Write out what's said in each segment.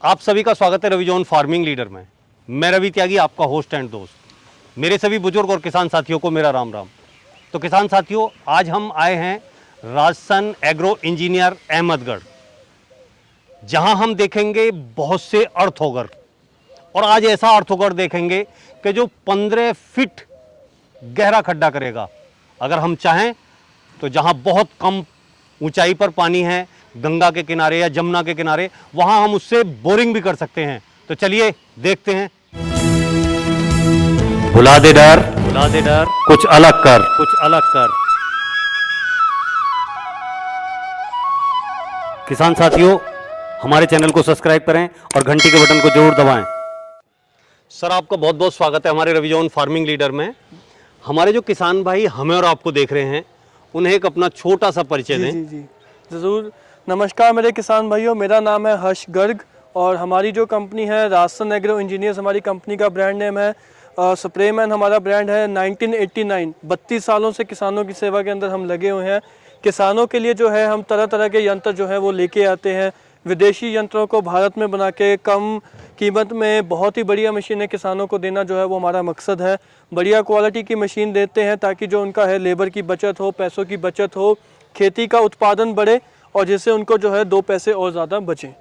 आप सभी का स्वागत है रविजोन फार्मिंग लीडर में। मैं रवि त्यागी, आपका होस्ट एंड दोस्त। मेरे सभी बुजुर्ग और किसान साथियों को मेरा राम राम। तो किसान साथियों, आज हम आए हैं राजसन एग्रो इंजीनियर अहमदगढ़, जहां हम देखेंगे बहुत से अर्थोगर। और आज ऐसा अर्थोगर देखेंगे कि जो 15 फीट गहरा खड्डा करेगा। अगर हम चाहें तो जहां बहुत कम ऊंचाई पर पानी है, गंगा के किनारे या जमुना के किनारे, वहां हम उससे बोरिंग भी कर सकते हैं। तो चलिए देखते हैं। भुला दे डर, कुछ अलग कर। किसान साथियों, हमारे चैनल को सब्सक्राइब करें और घंटी के बटन को जरूर दबाएं। सर, आपका बहुत बहुत स्वागत है हमारे रविजोन फार्मिंग लीडर में। हमारे जो किसान भाई हमें और आपको देख रहे हैं, उन्हें एक अपना छोटा सा परिचय दें। जी ज़रूर। नमस्कार मेरे किसान भाइयों, मेरा नाम है हर्ष गर्ग और हमारी जो कंपनी है राजसन एग्रो इंजीनियर्स, हमारी कंपनी का ब्रांड नेम है। स्प्रेमैन हमारा ब्रांड है। 1989 32 सालों से किसानों की सेवा के अंदर हम लगे हुए हैं। किसानों के लिए जो है हम तरह तरह के यंत्र जो है वो लेके आते हैं। विदेशी यंत्रों को भारत में बना के कम कीमत में बहुत ही बढ़िया मशीनें किसानों को देना जो है वो हमारा मकसद है। बढ़िया क्वालिटी की मशीन देते हैं ताकि जो उनका है लेबर की बचत हो, पैसों की बचत हो, खेती का उत्पादन बढ़े और जिससे उनको जो है 2 पैसे और ज़्यादा बचें।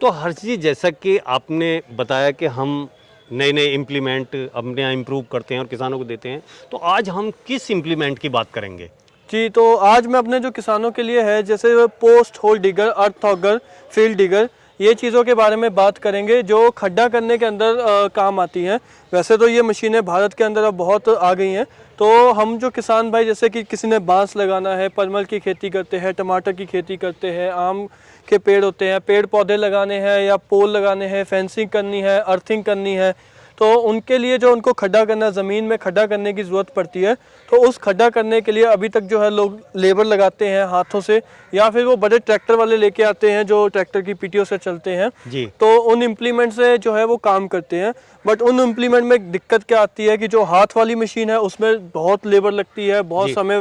तो हर्ष जी, जैसा कि आपने बताया कि हम नए नए इम्प्लीमेंट अपने यहाँ इम्प्रूव करते हैं और किसानों को देते हैं, तो आज हम किस इम्प्लीमेंट की बात करेंगे? जी, तो आज मैं अपने जो किसानों के लिए है, जैसे पोस्ट होल डिगर, अर्थ ऑगर, फील्ड डिगर, ये चीज़ों के बारे में बात करेंगे जो खड्डा करने के अंदर काम आती हैं। वैसे तो ये मशीनें भारत के अंदर अब बहुत आ गई हैं। तो हम जो किसान भाई, जैसे कि किसी ने बांस लगाना है, परमल की खेती करते हैं, टमाटर की खेती करते हैं, आम के पेड़ होते हैं, पेड़ पौधे लगाने हैं या पोल लगाने हैं, फेंसिंग करनी है, अर्थिंग करनी है, तो उनके लिए जो उनको खड्डा करना, ज़मीन में खड्डा करने की ज़रूरत पड़ती है। तो उस खड्डा करने के लिए अभी तक जो है लोग लेबर लगाते हैं हाथों से, या फिर वो बड़े ट्रैक्टर वाले लेके आते हैं जो ट्रैक्टर की पीटीओ से चलते हैं जी। तो उन इम्प्लीमेंट से जो है वो काम करते हैं। बट उन इम्प्लीमेंट में दिक्कत क्या आती है कि जो हाथ वाली मशीन है उसमें बहुत लेबर लगती है, बहुत समय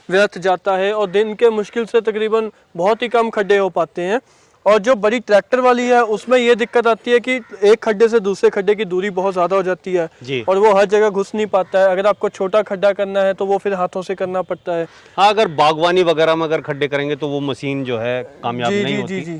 व्यर्थ जाता है और दिन के मुश्किल से तकरीबन बहुत ही कम खड्डे हो पाते हैं। और जो बड़ी ट्रैक्टर वाली है उसमें ये दिक्कत आती है कि एक खड्डे से दूसरे खड्डे की दूरी बहुत ज़्यादा हो जाती है जी। और वो हर जगह घुस नहीं पाता है। अगर आपको छोटा खड्डा करना है तो वो फिर हाथों से करना पड़ता है। हाँ, अगर बागवानी वगैरह में अगर खड्डे करेंगे तो वो मशीन जो है कामयाब नहीं होती। जी।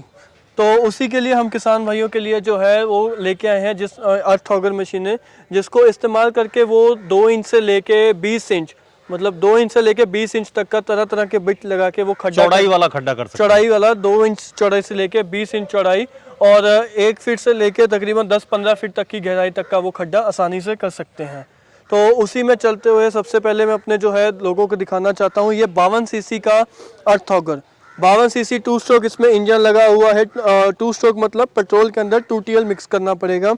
तो उसी के लिए हम किसान भाइयों के लिए जो है वो लेके आए हैं जिस अर्थ ऑगर मशीन है, जिसको इस्तेमाल करके वो 2 इंच से लेके 20 इंच, मतलब 2 इंच से लेके 20 इंच तक का तरह तरह के बिट लगा के वो खड्डा, चौड़ाई वाला खड्डा कर सकते हैं। चौड़ाई वाला 2 इंच चौड़ाई से लेके 20 इंच चौड़ाई और 1 फीट से लेके तकरीबन 10-15 फीट तक की गहराई तक का वो खड्डा आसानी से कर सकते हैं। तो उसी में चलते हुए सबसे पहले मैं अपने जो है लोगों को दिखाना चाहता हूँ, ये 52 सीसी का अर्थ ऑगर। 52 सीसी 2 स्ट्रोक इसमें इंजन लगा हुआ है। 2 स्ट्रोक मतलब पेट्रोल के अंदर 2TL मिक्स करना पड़ेगा।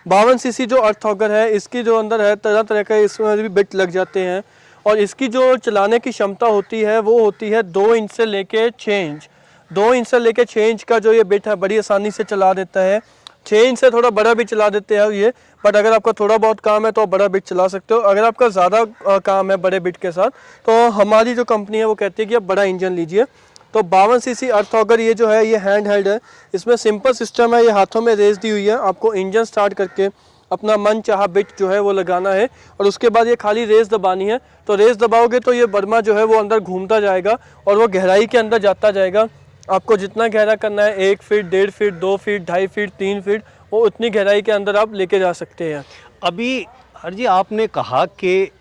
52 सीसी जो अर्थ ऑगर है, इसकी जो अंदर है तरह तरह के इसमें भी बिट लग जाते हैं और इसकी जो चलाने की क्षमता होती है वो होती है 2 इंच से लेके 6 इंच। 2 इंच से लेके 6 इंच का जो ये बिट है बड़ी आसानी से चला देता है। 6 इंच से थोड़ा बड़ा बिट चला देते हैं ये, बट अगर आपका थोड़ा बहुत काम है तो आप बड़ा बिट चला सकते हो। अगर आपका ज़्यादा काम है बड़े बिट के साथ तो हमारी जो कंपनी है वो कहती है कि आप बड़ा इंजन लीजिए। तो 52 सीसी अर्थ ऑगर ये जो है ये हैंड हेल्ड है। इसमें सिंपल सिस्टम है, ये हाथों में रेस दी हुई है। आपको इंजन स्टार्ट करके अपना मन चाहा बिट जो है वो लगाना है और उसके बाद ये खाली रेस दबानी है। तो रेस दबाओगे तो ये बर्मा जो है वो अंदर घूमता जाएगा और वो गहराई के अंदर जाता जाएगा। आपको जितना गहरा करना है, 1 feet, 1.5 feet, 2 feet, 2.5 feet, 3 feet, वो उतनी गहराई के अंदर आप लेके जा सकते हैं। अभी हर जी, आपने कहा कि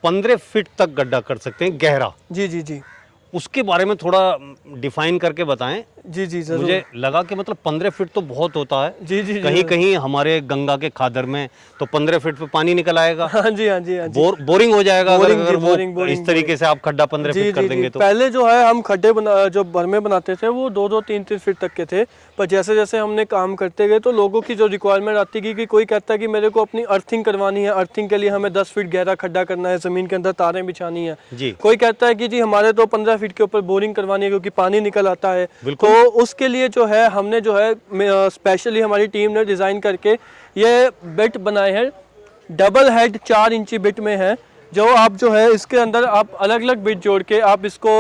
15 फीट तक गड्ढा कर सकते हैं गहरा। जी। उसके बारे में थोड़ा डिफाइन करके बताएं। जी ज़रूर। मुझे लगा कि मतलब 15 फीट तो बहुत होता है। जी कहीं कहीं हमारे गंगा के खादर में तो 15 फीट पे पानी निकल आएगा। हाँ जी। बोरिंग हो जाएगा अगर वो बोरिंग इस तरीके से आप खड्डा 15 फीट कर देंगे तो। पहले जो है हम खड्डे जो बर्मे बनाते थे वो 2-2, 3-3 फीट तक के थे, पर जैसे जैसे हमने काम करते गए तो लोगों की जो रिक्वायरमेंट आती गई कि कोई कहता है कि मेरे को अपनी अर्थिंग करवानी है, अर्थिंग के लिए हमें 10 फीट गहरा खड्डा करना है, ज़मीन के अंदर तारें बिछानी है जी। कोई कहता है कि जी हमारे तो 15 फीट के ऊपर बोरिंग करवानी है क्योंकि पानी निकल आता है। तो उसके लिए जो है हमने जो है स्पेशली हमारी टीम ने डिज़ाइन करके ये बिट बनाए हैं। डबल हेड 4 इंची बिट में है, जो आप जो है इसके अंदर आप अलग अलग बिट जोड़ के आप इसको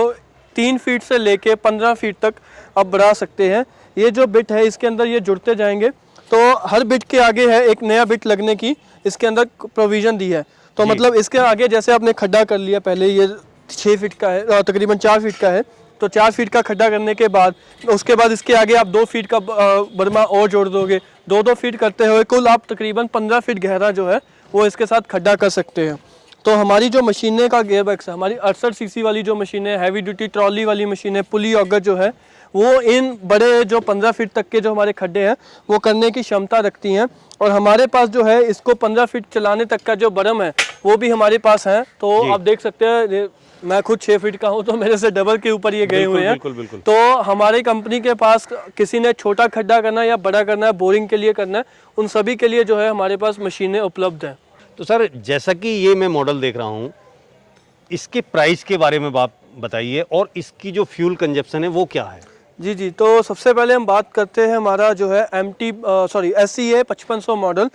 3 फीट से लेके 15 फीट तक आप बढ़ा सकते हैं। ये जो बिट है इसके अंदर ये जुड़ते जाएंगे, तो हर बिट के आगे है एक नया बिट लगने की इसके अंदर प्रोविज़न दी है। तो मतलब इसके आगे जैसे आपने खड्डा कर लिया, पहले ये 6 फीट का है, तकरीबन 4 फीट का है, तो 4 फीट का खड्डा करने के बाद उसके बाद इसके आगे आप 2 फीट का बर्मा और जोड़ दोगे, 2-2 फीट करते हुए कुल आप तकरीबन 15 फीट गहरा जो है वो इसके साथ खड्डा कर सकते हैं। तो हमारी जो मशीनें का गियर बॉक्स है, हमारी 68 सीसी वाली जो मशीन है, हैवी ड्यूटी ट्रॉली वाली मशीन है, पुली ऑगर जो है वो इन बड़े जो 15 फीट तक के जो हमारे खड्डे हैं वो करने की क्षमता रखती हैं। और हमारे पास जो है इसको 15 फीट चलाने तक का जो बरम है वो भी हमारे पास है। तो आप देख सकते हैं मैं खुद 6 फीट का हूँ, तो मेरे से डबल के ऊपर ये गए हुए हैं। बिल्कुल बिल्कुल। तो हमारी कंपनी के पास किसी ने छोटा खड्डा करना है या बड़ा करना है, बोरिंग के लिए करना है, उन सभी के लिए जो है हमारे पास मशीनें उपलब्ध हैं। तो सर जैसा कि ये मैं मॉडल देख रहा हूँ, इसके प्राइस के बारे में आप बताइए और इसकी जो फ्यूल कंजप्शन है वो क्या है? जी जी, तो सबसे पहले हम बात करते हैं हमारा जो है SCA 5500 मॉडल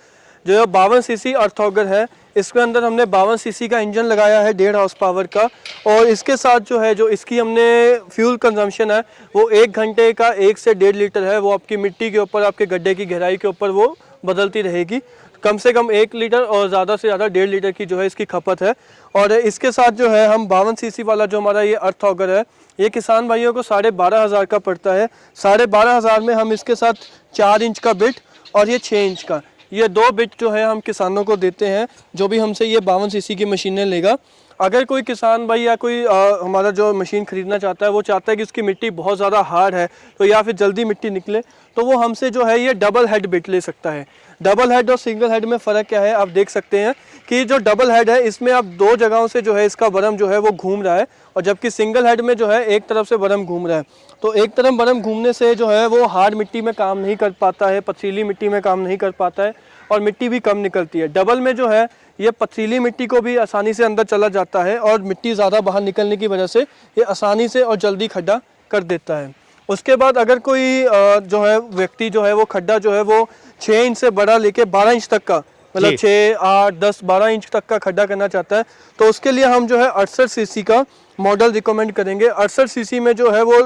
जो है 52 सीसी अर्थ ऑगर है। इसके अंदर हमने 52 सीसी का इंजन लगाया है 1.5 हॉर्स पावर का, और इसके साथ जो है जो इसकी हमने फ्यूल कंजम्पशन है वो 1 घंटे का 1 से 1.5 लीटर है। वो आपकी मिट्टी के ऊपर, आपके गड्ढे की गहराई के ऊपर वो बदलती रहेगी। कम से कम 1 लीटर और ज़्यादा से ज़्यादा 1.5 लीटर की जो है इसकी खपत है। और इसके साथ जो है हम 52 सीसी वाला जो हमारा ये अर्थ ऑगर है ये किसान भाइयों को 12,500 का पड़ता है। 12,500 में हम इसके साथ 4 इंच का बिट और ये 6 इंच का, ये 2 बिट जो है हम किसानों को देते हैं जो भी हमसे ये 52 सीसी की मशीनें लेगा। अगर कोई किसान भाई या कोई हमारा जो मशीन ख़रीदना चाहता है, वो चाहता है कि उसकी मिट्टी बहुत ज़्यादा हार्ड है तो या फिर जल्दी मिट्टी निकले, तो वो हमसे जो है ये डबल हेड बिट ले सकता है। डबल हेड और सिंगल हेड में फ़र्क क्या है आप देख सकते हैं कि जो डबल हेड है इसमें अब 2 जगहों से जो है इसका बरम जो है वो घूम रहा है, और जबकि सिंगल हेड में जो है एक तरफ से बरम घूम रहा है। तो एक तरफ बरम घूमने से जो है वो हार्ड मिट्टी में काम नहीं कर पाता है, पथरीली मिट्टी में काम नहीं कर पाता है और मिट्टी भी कम निकलती है। डबल में जो है ये पथरीली मिट्टी को भी आसानी से अंदर चला जाता है और मिट्टी ज़्यादा बाहर निकलने की वजह से ये आसानी से और जल्दी खड्डा कर देता है। उसके बाद अगर कोई जो है व्यक्ति जो है वो खड्डा जो है वो 6 इंच से बड़ा लेके 12 इंच तक का, मतलब 6, 8, 10, 12 इंच तक का खड्डा करना चाहता है, तो उसके लिए हम जो है 68 सीसी का मॉडल रिकमेंड करेंगे। 68 सीसी में जो है वो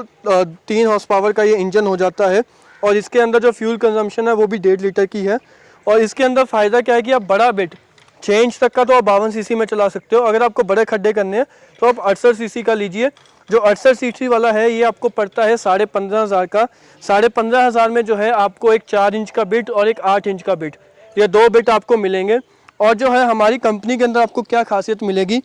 3 हॉर्स पावर का ये इंजन हो जाता है, और इसके अंदर जो फ्यूल कंजम्पशन है वो भी 1.5 लीटर की है। और इसके अंदर फ़ायदा क्या है कि आप बड़ा बिट 6 इंच तक का तो आप 52 सीसी में चला सकते हो। अगर आपको बड़े खड्डे करने हैं तो आप 68 सीसी का लीजिए। जो 68 सीसी वाला है ये आपको पड़ता है 15,500 का। 15,500 में जो है आपको एक 4 इंच का बिट और एक 8 इंच का बिट, ये 2 बिट आपको मिलेंगे। और जो है हमारी कंपनी के अंदर आपको क्या खासियत मिलेगी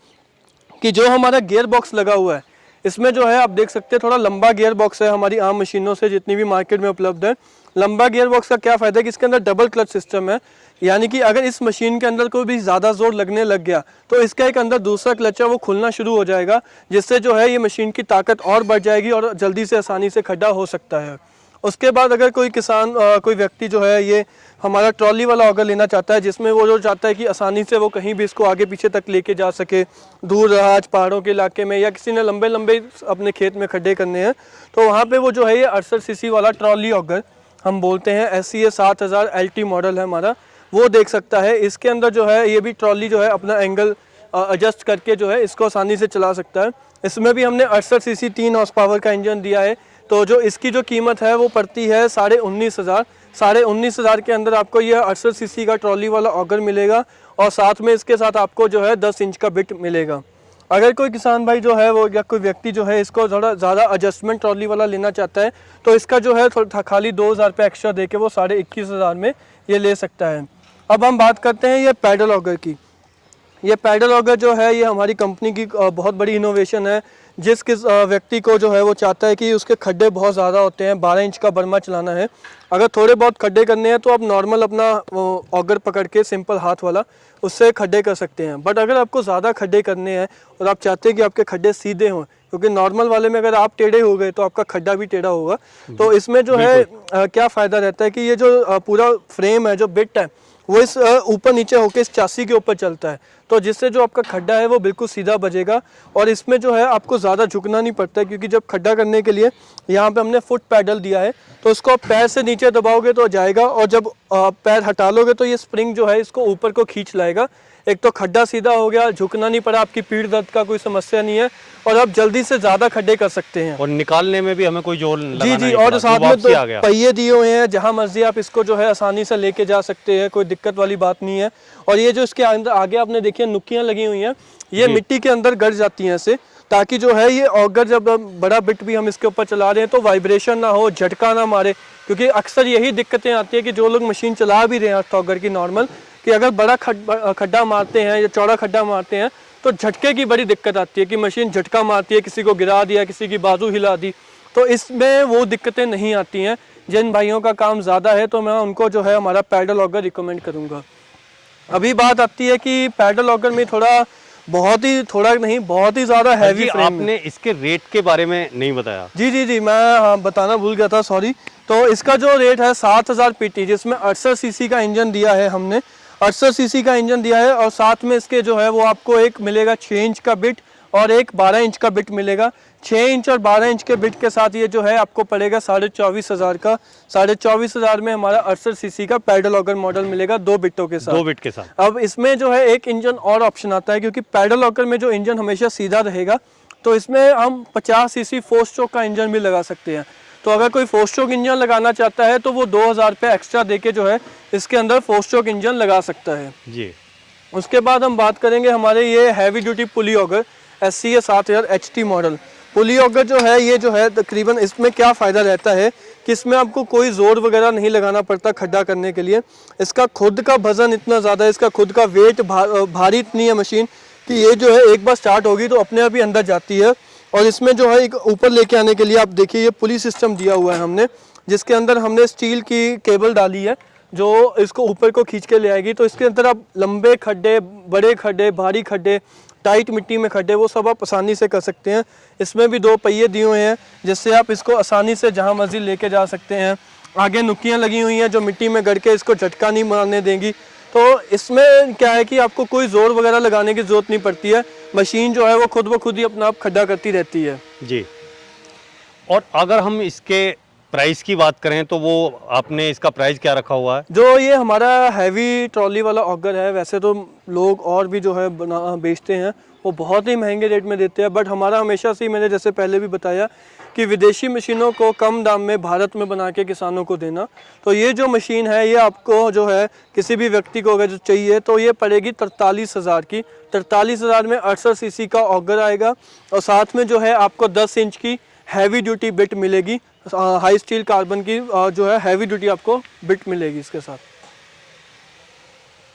कि जो हमारा गियर बॉक्स लगा हुआ है इसमें जो है आप देख सकते हैं थोड़ा लंबा गियर बॉक्स है हमारी आम मशीनों से जितनी भी मार्केट में उपलब्ध है। लंबा गियर बॉक्स का क्या फ़ायदा है कि इसके अंदर डबल क्लच सिस्टम है, यानी कि अगर इस मशीन के अंदर कोई भी ज़्यादा जोर लगने लग गया तो इसका एक अंदर दूसरा क्लच है वो खुलना शुरू हो जाएगा, जिससे जो है ये मशीन की ताकत और बढ़ जाएगी और जल्दी से आसानी से खड्डा हो सकता है। उसके बाद अगर कोई किसान कोई व्यक्ति जो है ये हमारा ट्रॉली वाला ऑगर लेना चाहता है, जिसमें वो जो चाहता है कि आसानी से वो कहीं भी इसको आगे पीछे तक लेके जा सके, दूर दराज पहाड़ों के इलाके में, या किसी ने लंबे लंबे अपने खेत में खड्डे करने हैं, तो वहाँ पे वो जो है ये 68 सीसी वाला ट्रॉली ऑगर हम बोलते हैं, SCA 7000 LT मॉडल है हमारा, वो देख सकता है। इसके अंदर जो है ये भी ट्रॉली जो है अपना एंगल एडजस्ट करके जो है इसको आसानी से चला सकता है। इसमें भी हमने 68 सीसी 3 हॉर्स पावर का इंजन दिया है। तो जो इसकी जो कीमत है वो पड़ती है 19,500। 19,500 के अंदर आपको ये 68 सीसी का ट्रॉली वाला ऑगर मिलेगा, और साथ में इसके साथ आपको जो है 10 इंच का बिट मिलेगा। अगर कोई किसान भाई जो है वो या कोई व्यक्ति जो है इसको थोड़ा ज़्यादा एडजस्टमेंट ट्रॉली वाला लेना चाहता है तो इसका जो है खाली 2,000 रुपये एक्स्ट्रा दे के वो 21,500 में ये ले सकता है। अब हम बात करते हैं ये पैडल ऑगर की। ये पैडल ऑगर जो है ये हमारी कंपनी की बहुत बड़ी इनोवेशन है। जिस किस व्यक्ति को जो है वो चाहता है कि उसके खड्डे बहुत ज़्यादा होते हैं, 12 इंच का बर्मा चलाना है, अगर थोड़े बहुत खड्डे करने हैं तो आप नॉर्मल अपना ऑगर पकड़ के सिंपल हाथ वाला उससे खड्डे कर सकते हैं। बट अगर आपको ज़्यादा खड्डे करने हैं और आप चाहते हैं कि आपके खड्डे सीधे हों, क्योंकि नॉर्मल वाले में अगर आप टेढ़े हो गए तो आपका खड्डा भी टेढ़ा होगा, तो इसमें जो है क्या फ़ायदा रहता है कि ये जो पूरा फ्रेम है, जो बिट है, वो इस ऊपर नीचे होकर इस चासी के ऊपर चलता है, तो जिससे जो आपका खड्डा है वो बिल्कुल सीधा बजेगा। और इसमें जो है आपको ज़्यादा झुकना नहीं पड़ता है, क्योंकि जब खड्डा करने के लिए यहाँ पे हमने फुट पैडल दिया है, तो इसको आप पैर से नीचे दबाओगे तो जाएगा, और जब पैर हटा लोगे तो ये स्प्रिंग जो है इसको ऊपर को खींच लाएगा। एक तो खड्डा सीधा हो गया, झुकना नहीं पड़ा, आपकी पीठ दर्द का कोई समस्या नहीं है और आप जल्दी से ज़्यादा खड्डे कर सकते हैं। और निकालने में भी हमें कोई जोर जी लगाना जी, नहीं और पड़ा, साथ में वापसी तो आ गया। पहिए दिए हुए हैं, जहाँ मर्जी आप इसको जो है आसानी से लेके जा सकते हैं, कोई दिक्कत वाली बात नहीं है। और ये जो इसके अंदर आगे आपने देखिए नुक्कियाँ लगी हुई हैं, ये मिट्टी के अंदर गड़ जाती हैं ऐसे, ताकि जो है ये ऑगर जब बड़ा बिट भी हम इसके ऊपर चला रहे हैं तो वाइब्रेशन ना हो, झटका ना मारे। क्योंकि अक्सर यही दिक्कतें आती है कि जो लोग मशीन चला भी रहे हैं ऑगर की नॉर्मल, कि अगर बड़ा खड्डा मारते हैं या चौड़ा खड्डा मारते हैं तो झटके की बड़ी दिक्कत आती है कि मशीन झटका मारती है, किसी को गिरा दिया, किसी की बाजू हिला दी। तो इसमें वो दिक्कतें नहीं आती हैं। जिन भाइयों का काम ज़्यादा है तो मैं उनको जो है हमारा पैडल ऑगर रिकमेंड करूँगा। अभी बात आती है कि पैडल ऑगर में बहुत ही ज़्यादा हैवी फ्रेम। आपने इसके रेट के बारे में नहीं बताया। जी, मैं बताना भूल गया था, सॉरी। तो इसका जो रेट है 7000 PT, जिसमें 68 सीसी का इंजन दिया है हमने, 68 सीसी का इंजन दिया है। और साथ में इसके जो है वो आपको एक मिलेगा 6 इंच का बिट और एक 12 इंच का बिट मिलेगा। 6 इंच और 12 इंच के बिट के साथ ये जो है आपको पड़ेगा 24,500 का। 24,500 में हमारा 68 सीसी का पैडल ऑगर मॉडल मिलेगा 2 बिटों के साथ। 2 बिट के साथ। अब इसमें जो है एक इंजन और ऑप्शन आता है, क्योंकि पैडल ऑगर में जो इंजन हमेशा सीधा रहेगा, तो इसमें हम 50 सीसी 4 स्ट्रोक का इंजन भी लगा सकते हैं। तो अगर कोई 4 स्ट्रोक इंजन लगाना चाहता है तो वो 2000 रुपये एक्स्ट्रा देके जो है इसके अंदर 4 स्ट्रोक इंजन लगा सकता है जी। उसके बाद हम बात करेंगे हमारे ये हैवी ड्यूटी पुली ऑगर SCA 7000 HT मॉडल। पुली ऑगर जो है ये जो है तकरीबन इसमें क्या फ़ायदा रहता है कि इसमें आपको कोई ज़ोर वगैरह नहीं लगाना पड़ता खड्डा करने के लिए। इसका खुद का वजन इतना ज़्यादा है, इसका खुद का वेट भारी इतनी है मशीन कि ये जो है एक बार स्टार्ट होगी तो अपने आप ही अंदर जाती है। और इसमें जो है एक ऊपर लेके आने के लिए आप देखिए ये पुली सिस्टम दिया हुआ है हमने, जिसके अंदर हमने स्टील की केबल डाली है जो इसको ऊपर को खींच के ले आएगी। तो इसके अंदर आप लंबे खड्डे, बड़े खड्डे, भारी खड्डे, टाइट मिट्टी में खड्डे, वो सब आप आसानी से कर सकते हैं। इसमें भी 2 पहिए दिए हुए हैं जिससे आप इसको आसानी से जहां मर्जी लेके जा सकते हैं। आगे नुक्कियां लगी हुई हैं जो मिट्टी में गड़ के इसको झटका नहीं मारने देंगी। तो इसमें क्या है कि आपको कोई जोर वगैरह लगाने की ज़रूरत नहीं पड़ती है, मशीन जो है वो खुद ब खुद ही अपना आप खड्डा करती रहती है। जी। और अगर हम इसके प्राइस की बात करें तो वो आपने इसका प्राइस क्या रखा हुआ है? जो ये हमारा हैवी ट्रॉली वाला ऑगर है, वैसे तो लोग और भी जो है बेचते हैं वो बहुत ही महंगे रेट में देते हैं, बट हमारा हमेशा से ही, मैंने जैसे पहले भी बताया कि विदेशी मशीनों को कम दाम में भारत में बना के किसानों को देना। तो ये जो मशीन है ये आपको जो है किसी भी व्यक्ति को अगर जो चाहिए तो ये पड़ेगी 43,000 की। 43,000 में 68 सीसी का ऑगर आएगा और साथ में जो है आपको 10 इंच की हैवी ड्यूटी बिट मिलेगी, हाई स्टील कार्बन की जो है हैवी ड्यूटी आपको बिट मिलेगी इसके साथ।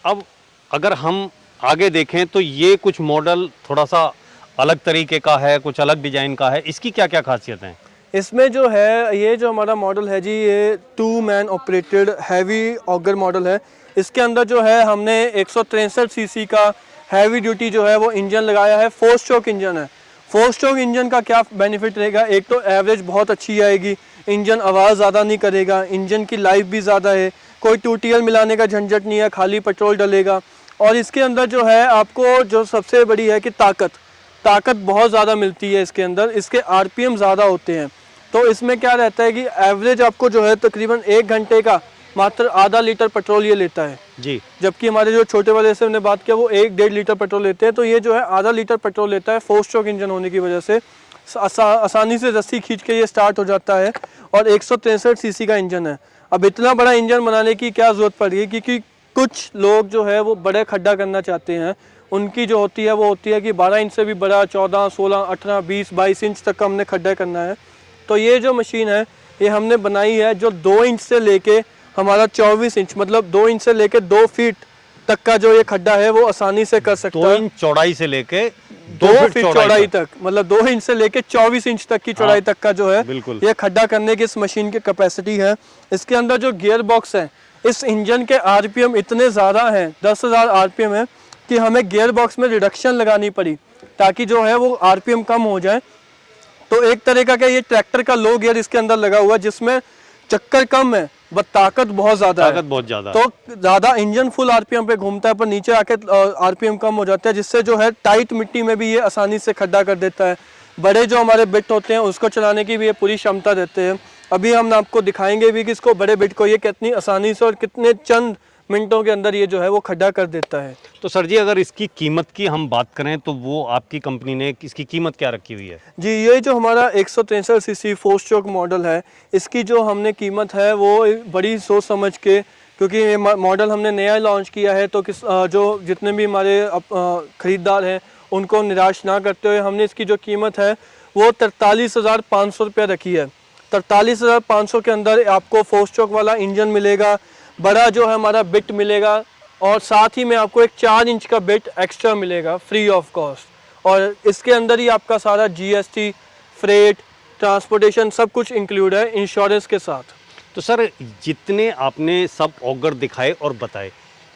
अब अगर हम आगे देखें तो ये कुछ मॉडल थोड़ा सा अलग तरीके का है, कुछ अलग डिजाइन का है, इसकी क्या क्या खासियत हैं? इसमें जो है ये जो हमारा मॉडल है जी, ये 2 man operated heavy auger model है। इसके अंदर जो है हमने 163 सीसी का हैवी ड्यूटी जो है वो इंजन लगाया है। 4 स्ट्रोक इंजन है। 4 स्ट्रोक इंजन का क्या बेनिफिट रहेगा, एक तो एवरेज बहुत अच्छी आएगी, इंजन आवाज़ ज़्यादा नहीं करेगा, इंजन की लाइफ भी ज़्यादा है, कोई 2TL मिलाने का झंझट नहीं है, खाली पेट्रोल डलेगा। और इसके अंदर जो है आपको जो सबसे बड़ी है कि ताकत बहुत ज़्यादा मिलती है इसके अंदर, इसके RPM ज़्यादा होते हैं। तो इसमें क्या रहता है कि एवरेज आपको जो है तकरीबन 1 घंटे का मात्र आधा लीटर पेट्रोल ये लेता है जी, जबकि हमारे जो छोटे वाले से हमने बात किया वो 1-1.5 लीटर पेट्रोल लेते हैं। तो ये जो है आधा लीटर पेट्रोल लेता है। 4 स्ट्रोक इंजन होने की वजह से आसानी से रस्सी खींच के ये स्टार्ट हो जाता है और 163 सीसी का इंजन है। अब इतना बड़ा इंजन बनाने की क्या ज़रूरत पड़ी, क्योंकि कुछ लोग जो है वो बड़े खड्डा करना चाहते हैं, उनकी जो होती है वो होती है कि 12 इंच से भी बड़ा 14, 16, 18, 20, 22 इंच तक का हमने खड्डा करना है। तो ये जो मशीन है ये हमने बनाई है जो 2 इंच से लेके हमारा 24 इंच, मतलब 2 इंच से लेके 2 फीट तक का जो ये खड्डा है वो आसानी से कर सकता है। 2 इंच चौड़ाई से लेके 2 फीट चौड़ाई तक, मतलब 2 इंच से लेके 24 इंच तक की चौड़ाई तक का जो है ये खड्डा करने की इस मशीन की कैपेसिटी है। इसके अंदर जो गियर बॉक्स है, इस इंजन के RPM इतने ज़्यादा हैं, 10,000 RPM है कि हमें गियर बॉक्स में रिडक्शन लगानी पड़ी ताकि जो है वो RPM कम हो जाए। तो एक तरीका का ये ट्रैक्टर का लो गियर इसके अंदर लगा हुआ है जिसमें चक्कर कम है बट ताकत बहुत ज़्यादा है। बहुत ज़्यादा, तो ज़्यादा इंजन फुल RPM पे घूमता है पर नीचे आके RPM कम हो जाता है, जिससे जो है टाइट मिट्टी में भी ये आसानी से खड्डा कर देता है। बड़े जो हमारे बिट होते हैं उसको चलाने की भी ये पूरी क्षमता देते हैं। अभी हम आपको दिखाएंगे भी कि इसको बड़े बिट को ये कितनी आसानी से और कितने चंद मिनटों के अंदर ये जो है वो खड्डा कर देता है। तो सर जी अगर इसकी कीमत की हम बात करें तो वो आपकी कंपनी ने इसकी कीमत क्या रखी हुई है? जी, ये जो हमारा 163 सीसी 4 स्ट्रोक मॉडल है, इसकी जो हमने कीमत है वो बड़ी सोच समझ के, क्योंकि ये मॉडल हमने नया लॉन्च किया है तो जो जितने भी हमारे ख़रीदार हैं उनको निराश ना करते हुए हमने इसकी जो कीमत है वो 43,500 रुपये रखी है। 43,500 के अंदर आपको 4 स्ट्रोक वाला इंजन मिलेगा, बड़ा जो है हमारा बिट मिलेगा और साथ ही में आपको एक 4 इंच का बिट एक्स्ट्रा मिलेगा फ्री ऑफ कॉस्ट। और इसके अंदर ही आपका सारा GST, फ्रेट, ट्रांसपोर्टेशन सब कुछ इंक्लूड है इंश्योरेंस के साथ। तो सर जितने आपने सब ऑगर दिखाए और बताए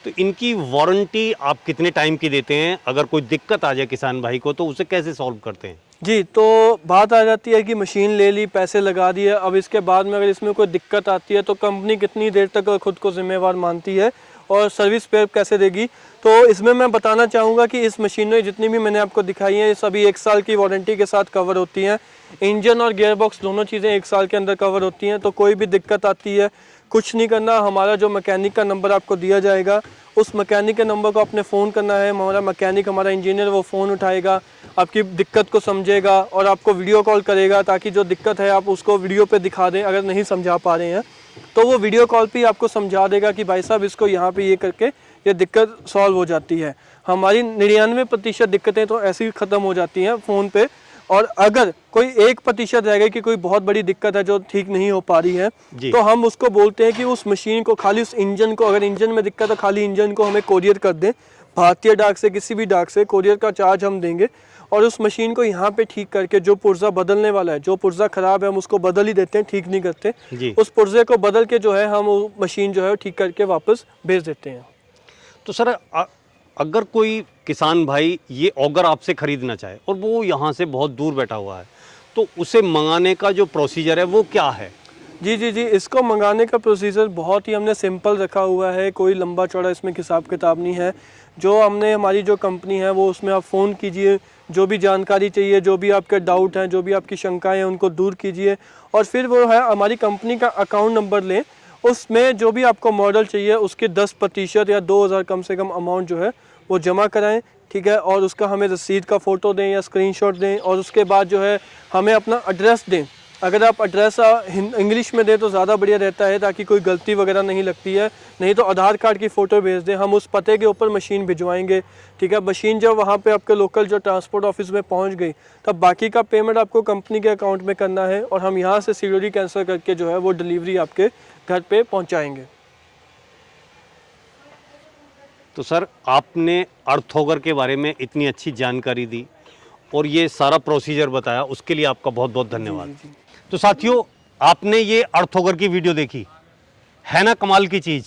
तो इनकी वारंटी आप कितने टाइम की देते हैं? अगर कोई दिक्कत आ जाए किसान भाई को तो उसे कैसे सॉल्व करते हैं? जी, तो बात आ जाती है कि मशीन ले ली, पैसे लगा दिए, अब इसके बाद में अगर इसमें कोई दिक्कत आती है तो कंपनी कितनी देर तक खुद को जिम्मेवार मानती है और सर्विस पे कैसे देगी। तो इसमें मैं बताना चाहूँगा कि इस मशीन में जितनी भी मैंने आपको दिखाई है ये सभी 1 साल की वारंटी के साथ कवर होती हैं। इंजन और गियर बॉक्स दोनों चीज़ें 1 साल के अंदर कवर होती हैं। तो कोई भी दिक्कत आती है कुछ नहीं करना, हमारा जो मैकेनिक का नंबर आपको दिया जाएगा उस मैकेनिक के नंबर को आपने फ़ोन करना है। हमारा मैकेनिक, हमारा इंजीनियर वो फ़ोन उठाएगा, आपकी दिक्कत को समझेगा और आपको वीडियो कॉल करेगा ताकि जो दिक्कत है आप उसको वीडियो पे दिखा दें। अगर नहीं समझा पा रहे हैं तो वो वीडियो कॉल पे आपको समझा देगा कि भाई साहब इसको यहाँ पे ये करके ये दिक्कत सॉल्व हो जाती है। हमारी 99% दिक्कतें तो ऐसी ख़त्म हो जाती हैं फ़ोन पे, और अगर कोई 1% रह गई कि कोई बहुत बड़ी दिक्कत है जो ठीक नहीं हो पा रही है तो हम उसको बोलते हैं कि उस मशीन को खाली उस इंजन को, अगर इंजन में दिक्कत है खाली इंजन को हमें कोरियर कर दें, भारतीय डाक से किसी भी डाक से कोरियर का चार्ज हम देंगे और उस मशीन को यहाँ पे ठीक करके जो पुर्जा बदलने वाला है, जो पुर्जा ख़राब है हम उसको बदल ही देते हैं, ठीक नहीं करते। उस पुर्जे को बदल के जो है हम वो मशीन जो है ठीक करके वापस भेज देते हैं। तो सर अगर कोई किसान भाई ये ऑगर आपसे ख़रीदना चाहे और वो यहाँ से बहुत दूर बैठा हुआ है तो उसे मंगाने का जो प्रोसीजर है वो क्या है? जी, इसको मंगाने का प्रोसीजर बहुत ही हमने सिंपल रखा हुआ है, कोई लंबा चौड़ा इसमें हिसाब किताब नहीं है। जो हमने हमारी जो कंपनी है वो उसमें आप फ़ोन कीजिए, जो भी जानकारी चाहिए, जो भी आपके डाउट हैं, जो भी आपकी शंकाएँ हैं उनको दूर कीजिए और फिर वो है हमारी कंपनी का अकाउंट नंबर लें, उसमें जो भी आपको मॉडल चाहिए उसके 10% या 2,000 कम से कम अमाउंट जो है वो जमा कराएं, ठीक है, और उसका हमें रसीद का फ़ोटो दें या स्क्रीनशॉट दें और उसके बाद जो है हमें अपना एड्रेस दें। अगर आप एड्रेस इंग्लिश में दें तो ज़्यादा बढ़िया रहता है ताकि कोई गलती वगैरह नहीं लगती है, नहीं तो आधार कार्ड की फ़ोटो भेज दें, हम उस पते के ऊपर मशीन भिजवाएंगे, ठीक है। मशीन जब वहाँ पे आपके लोकल जो ट्रांसपोर्ट ऑफिस में पहुँच गई तब बाकी का पेमेंट आपको कंपनी के अकाउंट में करना है और हम यहाँ से COD कैंसिल करके जो है वो डिलीवरी आपके घर पे पहुँचाएँगे। तो सर आपने अर्थ ऑगर के बारे में इतनी अच्छी जानकारी दी और ये सारा प्रोसीजर बताया, उसके लिए आपका बहुत बहुत धन्यवाद। तो साथियों आपने ये अर्थ ऑगर की वीडियो देखी है ना, कमाल की चीज़।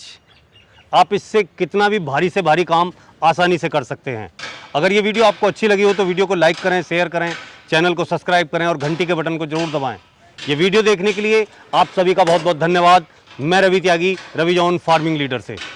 आप इससे कितना भी भारी से भारी काम आसानी से कर सकते हैं। अगर ये वीडियो आपको अच्छी लगी हो तो वीडियो को लाइक करें, शेयर करें, चैनल को सब्सक्राइब करें और घंटी के बटन को जरूर दबाएं। ये वीडियो देखने के लिए आप सभी का बहुत बहुत धन्यवाद। मैं रवि त्यागी, रवि जॉन फार्मिंग लीडर से।